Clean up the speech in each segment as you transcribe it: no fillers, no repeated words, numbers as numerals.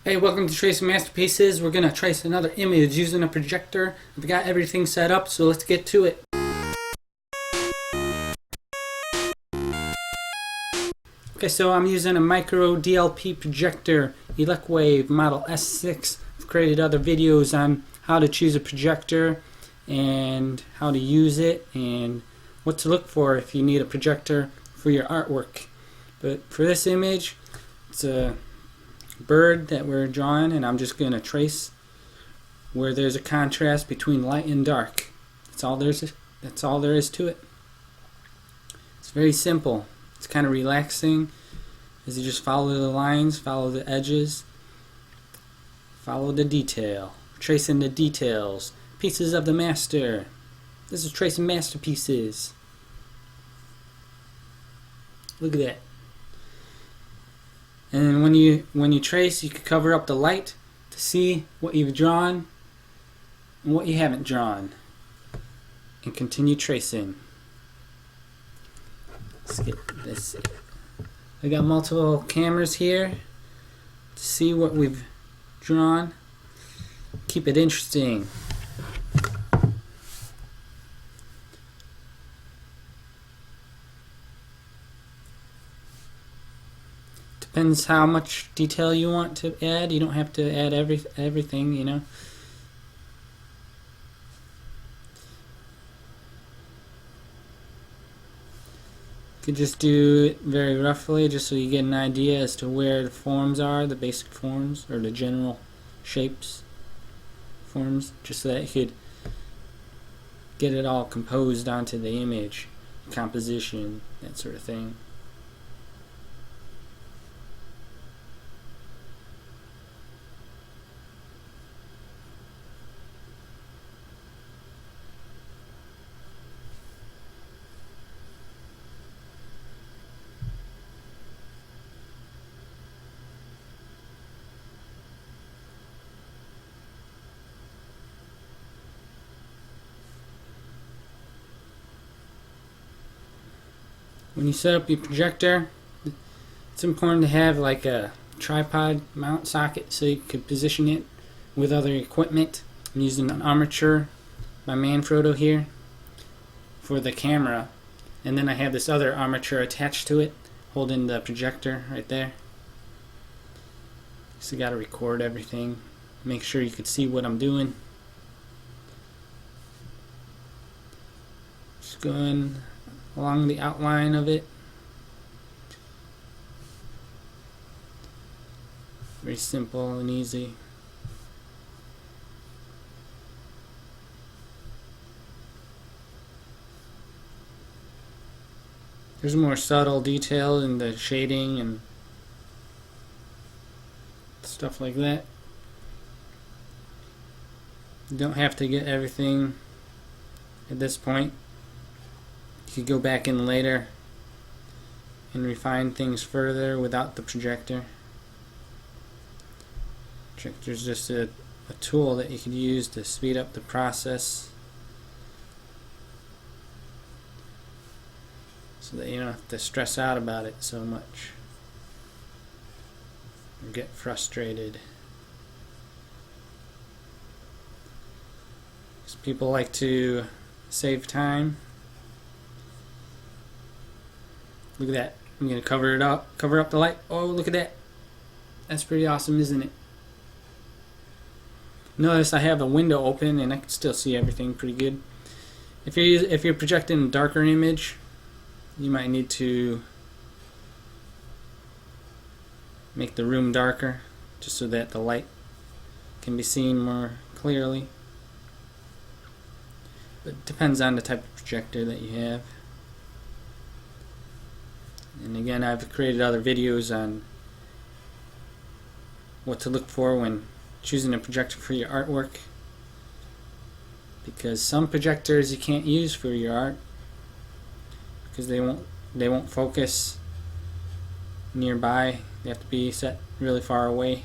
Hey, welcome to Tracing Masterpieces. We're going to trace another image using a projector. We've got everything set up, so let's get to it. Okay, so I'm using a micro DLP projector, Elecwave Model S6. I've created other videos on how to choose a projector and how to use it and what to look for if you need a projector for your artwork. But for this image, it's a bird that we're drawing, and I'm just going to trace where there's a contrast between light and dark. That's all there is to it. It's very simple. It's kind of relaxing as you just follow the lines, follow the edges, follow the detail. Tracing the details. Pieces of the master. This is tracing masterpieces. Look at that. And when you trace, you can cover up the light to see what you've drawn and what you haven't drawn, and continue tracing. Let's get this. I got multiple cameras here to see what we've drawn. Keep it interesting. Depends how much detail you want to add. You don't have to add everything, you know. You could just do it very roughly, just so you get an idea as to where the forms are, the basic forms, or the general shapes, forms, just so that you could get it all composed onto the image, composition, that sort of thing. When you set up your projector, it's important to have like a tripod mount socket so you can position it with other equipment. I'm using an armature by Manfrotto here for the camera, and then I have this other armature attached to it holding the projector right there. So you gotta record everything, make sure you can see what I'm doing. Just going along the outline of it. Very simple and easy. There's more subtle detail in the shading and stuff like that. You don't have to get everything at this point. You could go back in later and refine things further without the projector. Projector is just a tool that you could use to speed up the process so that you don't have to stress out about it so much or get frustrated. Because people like to save time. Look at that. I'm going to cover it up. Cover up the light. Oh, look at that. That's pretty awesome, isn't it? Notice I have a window open and I can still see everything pretty good. If you're projecting a darker image, you might need to make the room darker just so that the light can be seen more clearly. But it depends on the type of projector that you have. And again, I've created other videos on what to look for when choosing a projector for your artwork, because some projectors you can't use for your art because they won't focus nearby. They have to be set really far away.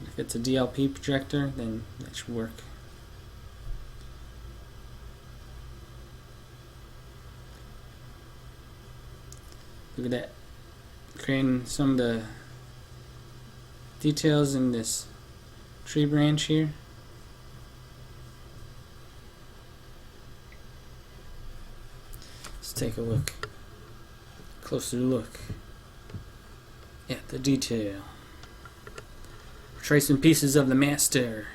If it's a DLP projector, then that should work. Look at that. Creating some of the details in this tree branch here. Let's take a look. Closer look at the detail. Tracing pieces of the master.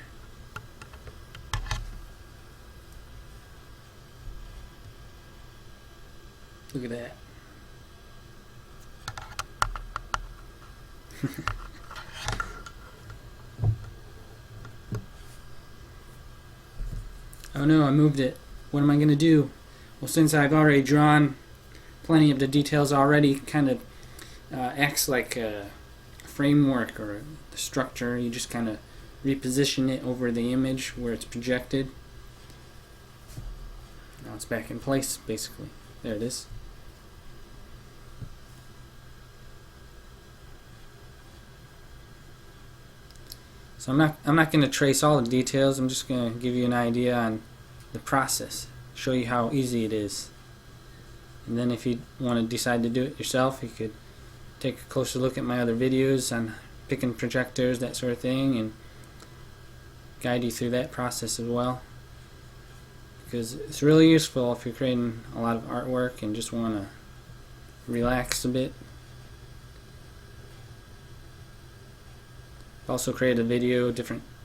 Look at that. Oh no, I moved it. What am I going to do? Well, since I've already drawn plenty of the details already, kind of acts like a framework or the structure. You just kind of reposition it over the image where it's projected. Now it's back in place, basically. There it is. So I'm not going to trace all the details. I'm just going to give you an idea on the process, show you how easy it is. And then if you want to decide to do it yourself, you could take a closer look at my other videos on picking projectors, that sort of thing, and guide you through that process as well. Because it's really useful if you're creating a lot of artwork and just want to relax a bit. I've also created a video,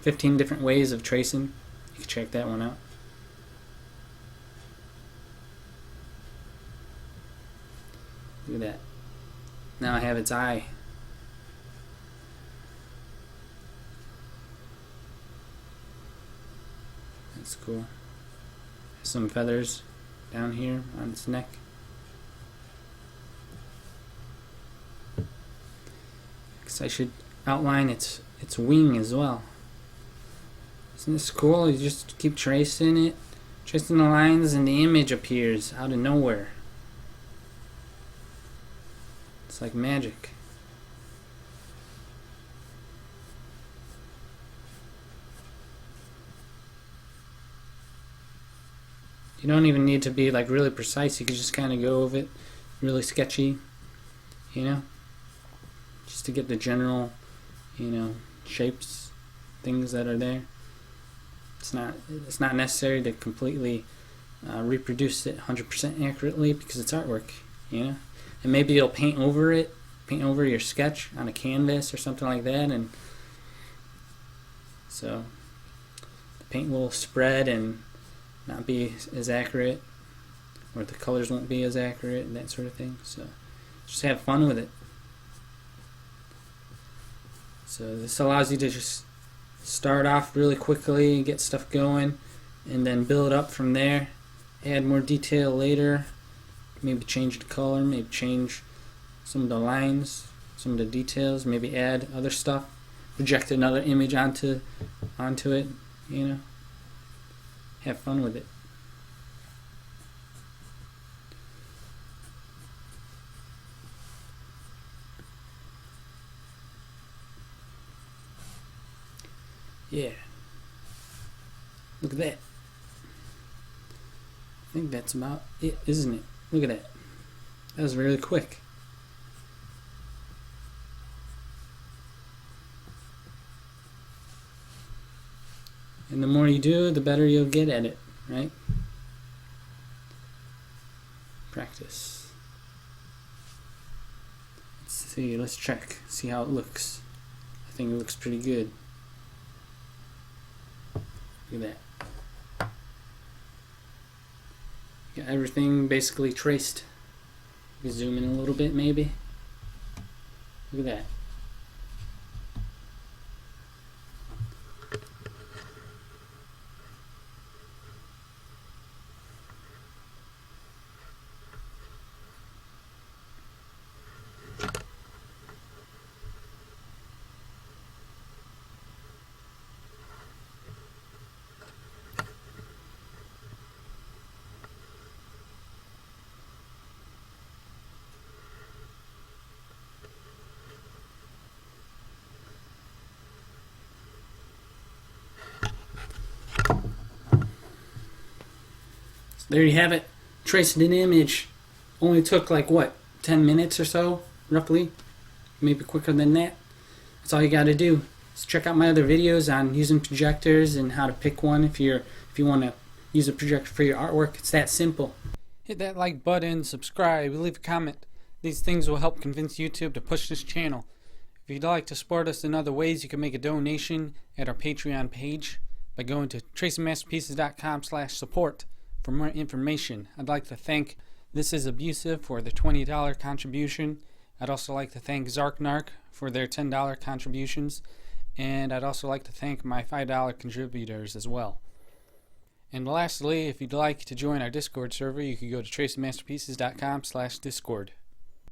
15 different ways of tracing. You can check that one out. Look at that. Now I have its eye. That's cool. Some feathers down here on its neck. Guess I should outline its wing as well. Isn't this cool? You just keep tracing it, tracing the lines, and the image appears out of nowhere. It's like magic. You don't even need to be like really precise. You can just kind of go with it, really sketchy, you know, just to get the general, you know, shapes, things that are there. It's not necessary to completely reproduce it 100% accurately because it's artwork, you know. And maybe you'll paint over it, paint over your sketch on a canvas or something like that, and so the paint will spread and not be as accurate, or the colors won't be as accurate and that sort of thing. So just have fun with it. So this allows you to just start off really quickly and get stuff going, and then build up from there. Add more detail later. Maybe change the color, maybe change some of the lines, some of the details, maybe add other stuff, project another image onto it, you know. Have fun with it. Yeah. Look at that. I think that's about it, isn't it? Look at that. That was really quick. And the more you do, the better you'll get at it, right? Practice. Let's see, let's check, see how it looks. I think it looks pretty good. Look at that. Got everything basically traced. You can zoom in a little bit maybe. Look at that. There you have it. Tracing an image. Only took like what, 10 minutes or so, roughly? Maybe quicker than that. That's all you got to do. So check out my other videos on using projectors and how to pick one if you want to use a projector for your artwork. It's that simple. Hit that like button, subscribe, leave a comment. These things will help convince YouTube to push this channel. If you'd like to support us in other ways, you can make a donation at our Patreon page by going to tracingmasterpieces.com/support for more information. I'd like to thank This Is Abusive for their $20 contribution. I'd also like to thank Zarknark for their $10 contributions. And I'd also like to thank my $5 contributors as well. And lastly, if you'd like to join our Discord server, you can go to tracingmasterpieces.com/discord.